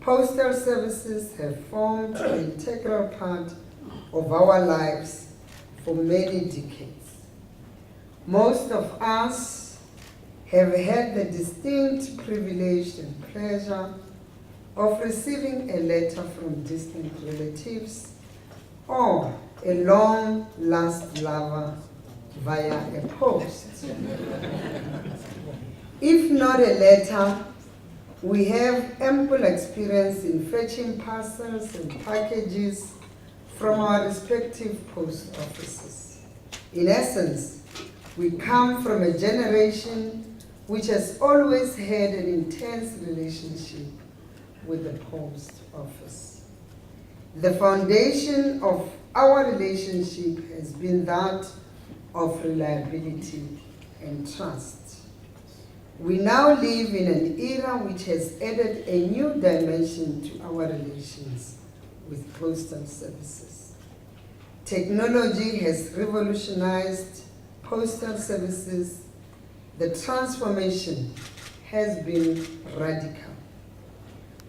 Postal services have formed an integral part of our lives for many decades. Most of us have had the distinct privilege and pleasure of receiving a letter from distant relatives or a long-lost lover via a post. If not a letter, we have ample experience in fetching parcels and packages from our respective post offices. In essence, we come from a generation which has always had an intense relationship with the post office. The foundation of our relationship has been that of reliability and trust. We now live in an era which has added a new dimension to our relations with postal services. Technology has revolutionized postal services. The transformation has been radical.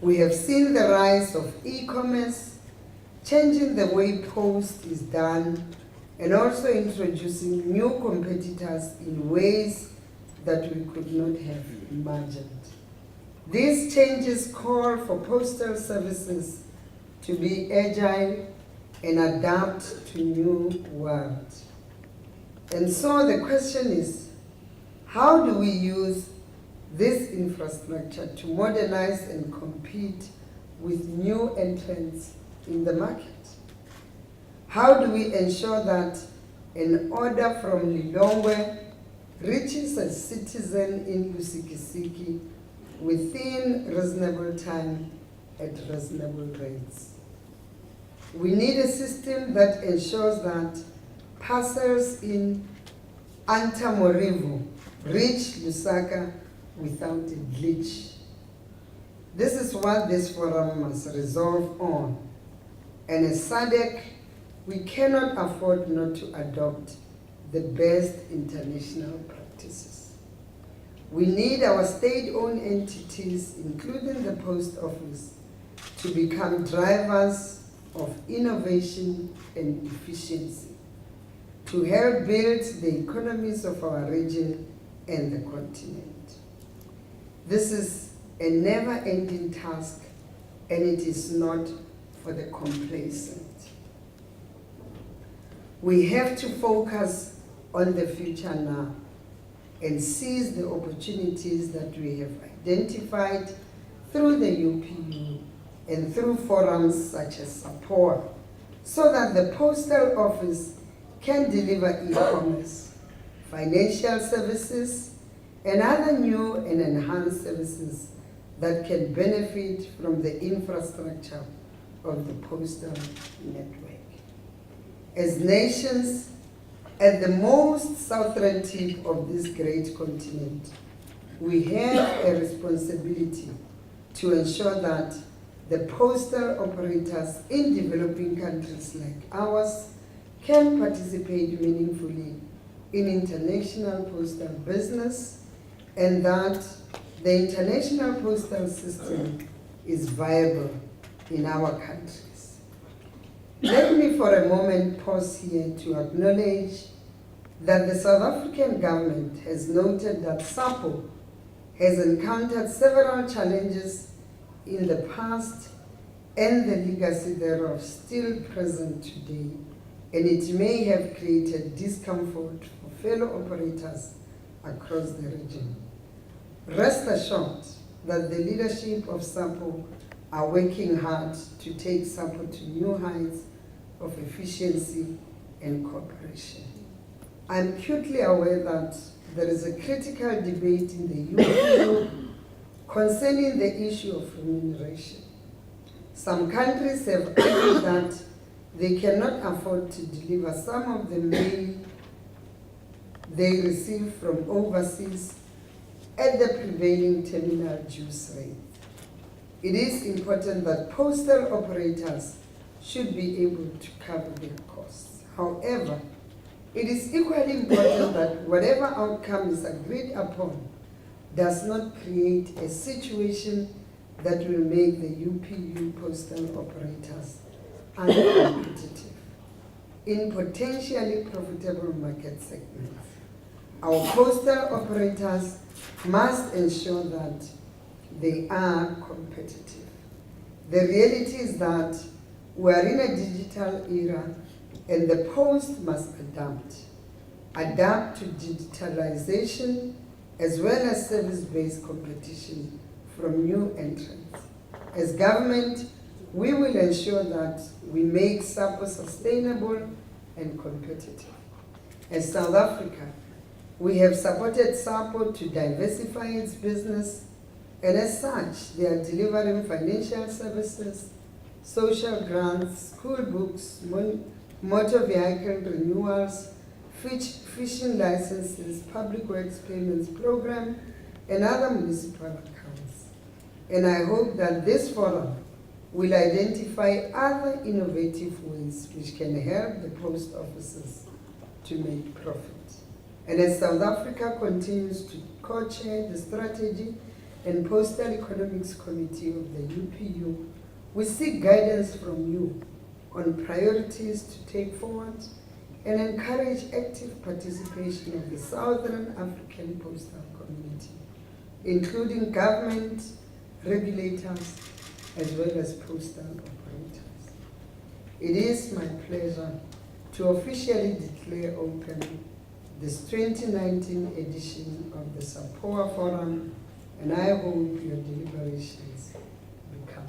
We have seen the rise of e-commerce, changing the way post is done, and also introducing new competitors in ways that we could not have imagined. These changes call for postal services to be agile and adapt to new world. And so the question is, how do we use this infrastructure to modernize and compete with new entrants in the market? How do we ensure that an order from Lilongwe reaches a citizen in Lusikisiki within reasonable time at reasonable rates? We need a system that ensures that parcels in Antamorivo reach Lusaka without a glitch. This is what this forum must resolve on. And as SADC, we cannot afford not to adopt the best international practices. We need our state-owned entities, including the post office, to become drivers of innovation and efficiency, to help build the economies of our region and the continent. This is a never-ending task, and it is not for the complacent. We have to focus on the future now and seize the opportunities that we have identified through the UPU and through forums such as SAPOA, so that the postal office can deliver e-commerce, financial services, and other new and enhanced services that can benefit from the infrastructure of the postal network. As nations at the most southern tip of this great continent, we have a responsibility to ensure that the postal operators in developing countries like ours can participate meaningfully in international postal business, and that the international postal system is viable in our countries. Let me for a moment pause here to acknowledge that the South African government has noted that SAPO has encountered several challenges in the past and the legacy thereof still present today, and it may have created discomfort for fellow operators across the region. Rest assured that the leadership of SAPO are working hard to take SAPO to new heights of efficiency and cooperation. I'm acutely aware that there is a critical debate in the UPU concerning the issue of remuneration. Some countries have argued that they cannot afford to deliver some of the mail they receive from overseas at the prevailing terminal dues rate. It is important that postal operators should be able to cover their costs. However, it is equally important that whatever outcome is agreed upon does not create a situation that will make the UPU postal operators uncompetitive in potentially profitable market segments. Our postal operators must ensure that they are competitive. The reality is that we are in a digital era and the post must adapt to digitalization as well as service-based competition from new entrants. As government, we will ensure that we make SAPO sustainable and competitive. As South Africa, we have supported SAPO to diversify its business, and as such, they are delivering financial services, social grants, school books, motor vehicle renewals, fishing licenses, public works payments program, and other municipal accounts. And I hope that this forum will identify other innovative ways which can help the post offices to make profit. And as South Africa continues to co-chair the Strategy and Postal Economics Committee of the UPU, we seek guidance from you on priorities to take forward and encourage active participation of the Southern African postal community, including government, regulators, as well as postal operators. It is my pleasure to officially declare open this 2019 edition of the SAPOA Forum, and I hope your deliberations become